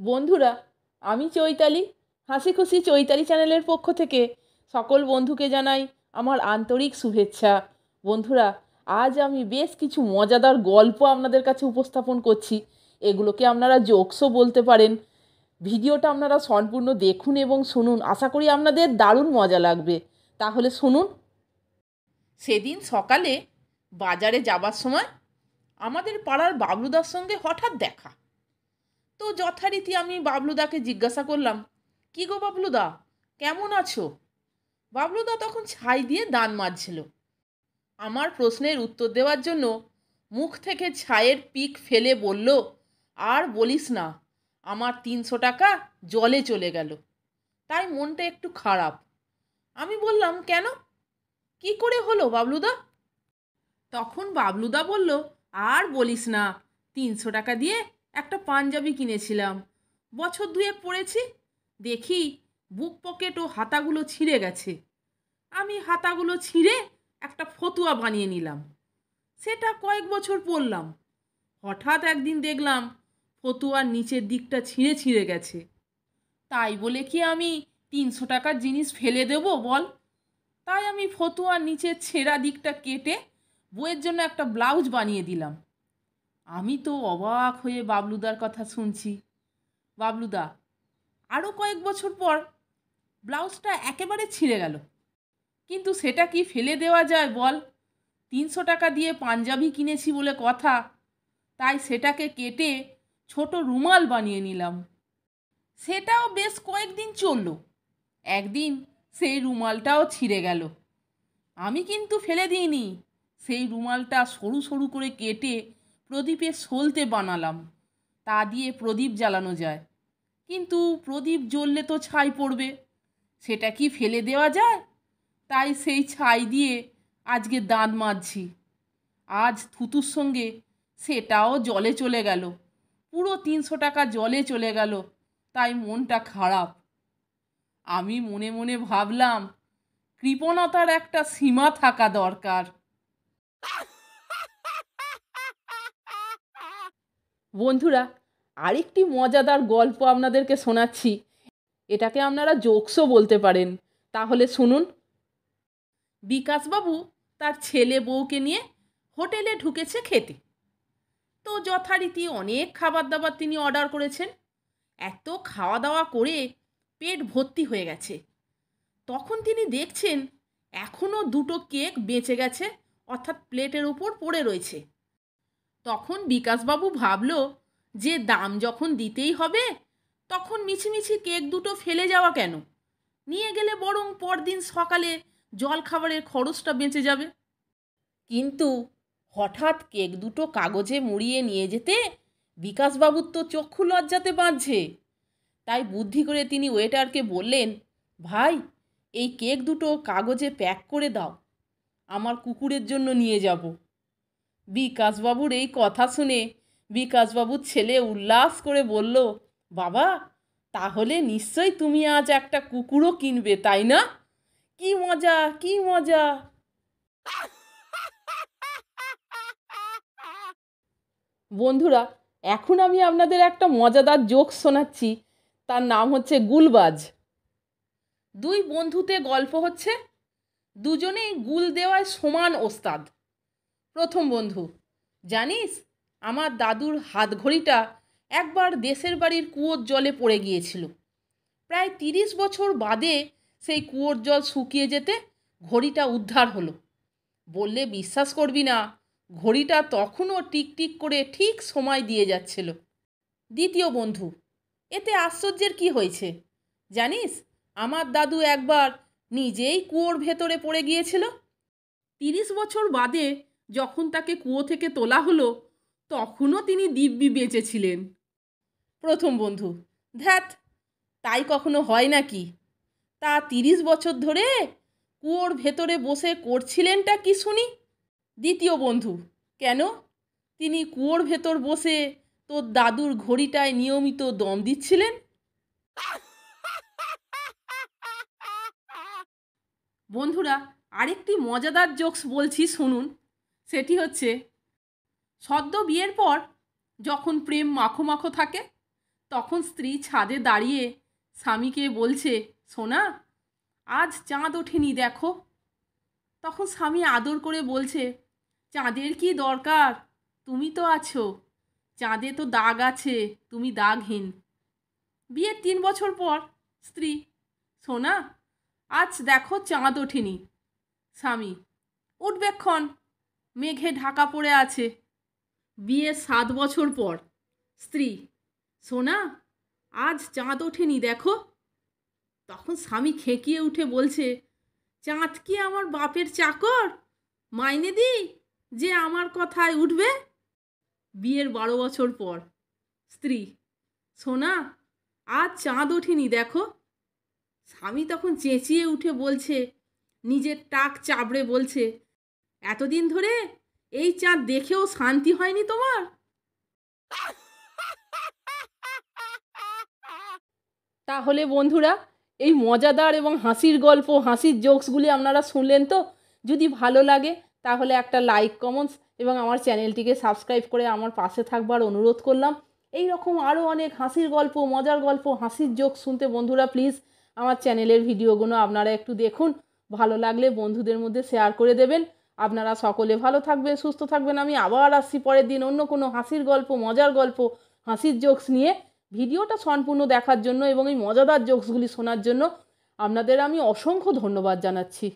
বন্ধুরা, আমি চৈতালি। হাসি খুশি চৈতালি চ্যানেলের পক্ষ থেকে সকল বন্ধুকে জানাই আমার আন্তরিক শুভেচ্ছা। বন্ধুরা, আজ আমি বেশ কিছু মজাদার গল্প আপনাদের কাছে উপস্থাপন করছি। এগুলোকে আপনারা জোকসও বলতে পারেন। ভিডিওটা আপনারা সম্পূর্ণ দেখুন এবং শুনুন, আশা করি আপনাদের দারুণ মজা লাগবে। তাহলে শুনুন। সেদিন সকালে বাজারে যাবার সময় আমাদের পাড়ার বাবলুদার সঙ্গে হঠাৎ দেখা। তো যথারীতি আমি বাবলুদাকে জিজ্ঞাসা করলাম, কি গো বাবলুদা, কেমন আছো? বাবলুদা তখন ছাই দিয়ে দান মাজছিল। আমার প্রশ্নের উত্তর দেওয়ার জন্য মুখ থেকে ছাইয়ের পিক ফেলে বলল, আর বলিস না, আমার 300 টাকা জলে চলে গেল। তাই মনটা একটু খারাপ। আমি বললাম, কেন, কি করে হলো বাবলুদা? তখন বাবলুদা বলল, আর বলিস না, 300 টাকা দিয়ে একটা পাঞ্জাবি কিনেছিলাম। বছর দুয়েক পরেছি, দেখি বুক পকেট ও হাতাগুলো ছিঁড়ে গেছে। আমি হাতাগুলো ছিঁড়ে একটা ফতুয়া বানিয়ে নিলাম। সেটা কয়েক বছর পরলাম। হঠাৎ একদিন দেখলাম ফতুয়ার নিচের দিকটা ছিঁড়ে ছিঁড়ে গেছে। তাই বলে কি আমি 300 টাকার জিনিস ফেলে দেবো বল? তাই আমি ফতুয়ার নিচের ছেঁড়া দিকটা কেটে বইয়ের জন্য একটা ব্লাউজ বানিয়ে দিলাম। আমি তো অবাক হয়ে বাবলুদার কথা শুনছি। বাবলুদা, আরও কয়েক বছর পর ব্লাউজটা একেবারে ছিঁড়ে গেল, কিন্তু সেটা কি ফেলে দেওয়া যায় বল? 300 টাকা দিয়ে পাঞ্জাবি কিনেছি বলে কথা, তাই সেটাকে কেটে ছোট রুমাল বানিয়ে নিলাম। সেটাও বেশ কয়েকদিন চলল। একদিন সেই রুমালটাও ছিঁড়ে গেল। আমি কিন্তু ফেলে দিইনি। সেই রুমালটা সরু সরু করে কেটে প্রদীপের সলতে বানালাম। তা দিয়ে প্রদীপ জ্বালানো যায়, কিন্তু প্রদীপ জ্বললে তো ছাই পড়বে। সেটা কি ফেলে দেওয়া যায়? তাই সেই ছাই দিয়ে আজকে দাঁত মাজছি। আজ থুতুর সঙ্গে সেটাও জলে চলে গেল। পুরো 300 টাকা জলে চলে গেল। তাই মনটা খারাপ। আমি মনে মনে ভাবলাম, কৃপণতার একটা সীমা থাকা দরকার। বন্ধুরা, আরেকটি মজাদার গল্প আপনাদেরকে শোনাচ্ছি। এটাকে আপনারা জোকসও বলতে পারেন। তাহলে শুনুন। বিকাশবাবু তার ছেলে বউকে নিয়ে হোটেলে ঢুকেছে খেতে। তো যথারীতি অনেক খাবার দাবার তিনি অর্ডার করেছেন। এত খাওয়া দাওয়া করে পেট ভর্তি হয়ে গেছে। তখন তিনি দেখছেন এখনও 2টো কেক বেঁচে গেছে, অর্থাৎ প্লেটের উপর পড়ে রয়েছে। তখন বিকাশবাবু ভাবল যে দাম যখন দিতেই হবে, তখন মিছিমিছি কেক 2টো ফেলে যাওয়া কেন, নিয়ে গেলে বরং পরদিন সকালে জলখাবারের খরচটা বেঁচে যাবে। কিন্তু হঠাৎ কেক 2টো কাগজে মুড়িয়ে নিয়ে যেতে বিকাশবাবুর তো চক্ষু লজ্জাতে বাঁধছে। তাই বুদ্ধি করে তিনি ওয়েটারকে বললেন, ভাই, এই কেক 2টো কাগজে প্যাক করে দাও, আমার কুকুরের জন্য নিয়ে যাব। বিকাশবাবুর এই কথা শুনে বিকাশবাবুর ছেলে উল্লাস করে বলল, বাবা, তাহলে নিশ্চয়ই তুমি আজ একটা কুকুরও কিনবে, তাই না? কি মজা, কি মজা! বন্ধুরা, এখন আমি আপনাদের একটা মজাদার জোক শোনাচ্ছি। তার নাম হচ্ছে গুলবাজ। দুই বন্ধুতে গল্প হচ্ছে। দুজনেই গুল দেওয়ায় সমান ওস্তাদ। প্রথম বন্ধু, জানিস, আমার দাদুর হাত ঘড়িটা একবার দেশের বাড়ির কুয়োর জলে পড়ে গিয়েছিল। প্রায় 30 বছর বাদে সেই কুয়োর জল শুকিয়ে যেতে ঘড়িটা উদ্ধার হলো। বললে বিশ্বাস করবি না, ঘড়িটা তখনও টিকটিক করে ঠিক সময় দিয়ে যাচ্ছিল। দ্বিতীয় বন্ধু, এতে আশ্চর্যের কি হয়েছে? জানিস, আমার দাদু একবার নিজেই কুয়োর ভেতরে পড়ে গিয়েছিল। 30 বছর বাদে যখন তাকে কুয়ো থেকে তোলা হলো, তখনও তিনি দিব্যি বেঁচে ছিলেন। প্রথম বন্ধু, ধ্যাত, তাই কখনো হয় নাকি? তা 30 বছর ধরে কুয়োর ভেতরে বসে করছিলেনটা কি শুনি? দ্বিতীয় বন্ধু, কেন, তিনি কুয়োর ভেতর বসে তোর দাদুর ঘড়িটায় নিয়মিত দম দিচ্ছিলেন। বন্ধুরা, আরেকটি মজাদার জোকস বলছি, শুনুন। সেটি হচ্ছে, সদ্য বিয়ের পর যখন প্রেম মাখো মাখো থাকে, তখন স্ত্রী ছাদে দাঁড়িয়ে স্বামীকে বলছে, সোনা আজ চাঁদ ওঠেনি দেখো। তখন স্বামী আদর করে বলছে, চাঁদের কি দরকার, তুমি তো আছো, চাঁদে তো দাগ আছে, তুমি দাগহীন। বিয়ের 3 বছর পর স্ত্রী, সোনা আজ দেখো চাঁদ ওঠেনি। স্বামী, উঠবেক্ষণ, মেঘে ঢাকা পড়ে আছে। বিয়ের 7 বছর পর স্ত্রী, সোনা আজ চাঁদ ওঠেনি দেখো। তখন স্বামী খেকিয়ে উঠে বলছে, চাঁদ কি আমার বাপের চাকর, মাইনে দিই যে আমার কথায় উঠবে? বিয়ের 12 বছর পর স্ত্রী, সোনা আজ চাঁদ ওঠেনি দেখো। স্বামী তখন চেঁচিয়ে উঠে বলছে, নিজের টাক চাবড়ে বলছে, এতদিন ধরে এই চাঁদ দেখেও শান্তি হয়নি তোমার? তাহলে বন্ধুরা, এই মজাদার এবং হাসির গল্প, হাসির জোকসগুলি আপনারা শুনলেন তো? যদি ভালো লাগে তাহলে একটা লাইক, কমেন্টস এবং আমার চ্যানেলটিকে সাবস্ক্রাইব করে আমার পাশে থাকবার অনুরোধ করলাম। এই রকম আরও অনেক হাসির গল্প, মজার গল্প, হাসির জোকস শুনতে বন্ধুরা প্লিজ আমার চ্যানেলের ভিডিওগুলো আপনারা একটু দেখুন। ভালো লাগলে বন্ধুদের মধ্যে শেয়ার করে দেবেন। আপনারা সকলে ভালো থাকবেন, সুস্থ থাকবেন। আমি আবার আসছি পরের দিন অন্য কোনো হাসির গল্প, মজার গল্প, হাসির জোকস নিয়ে। ভিডিওটা সম্পূর্ণ দেখার জন্য এবং এই মজাদার জোকসগুলি শোনার জন্য আপনাদের আমি অসংখ্য ধন্যবাদ জানাচ্ছি।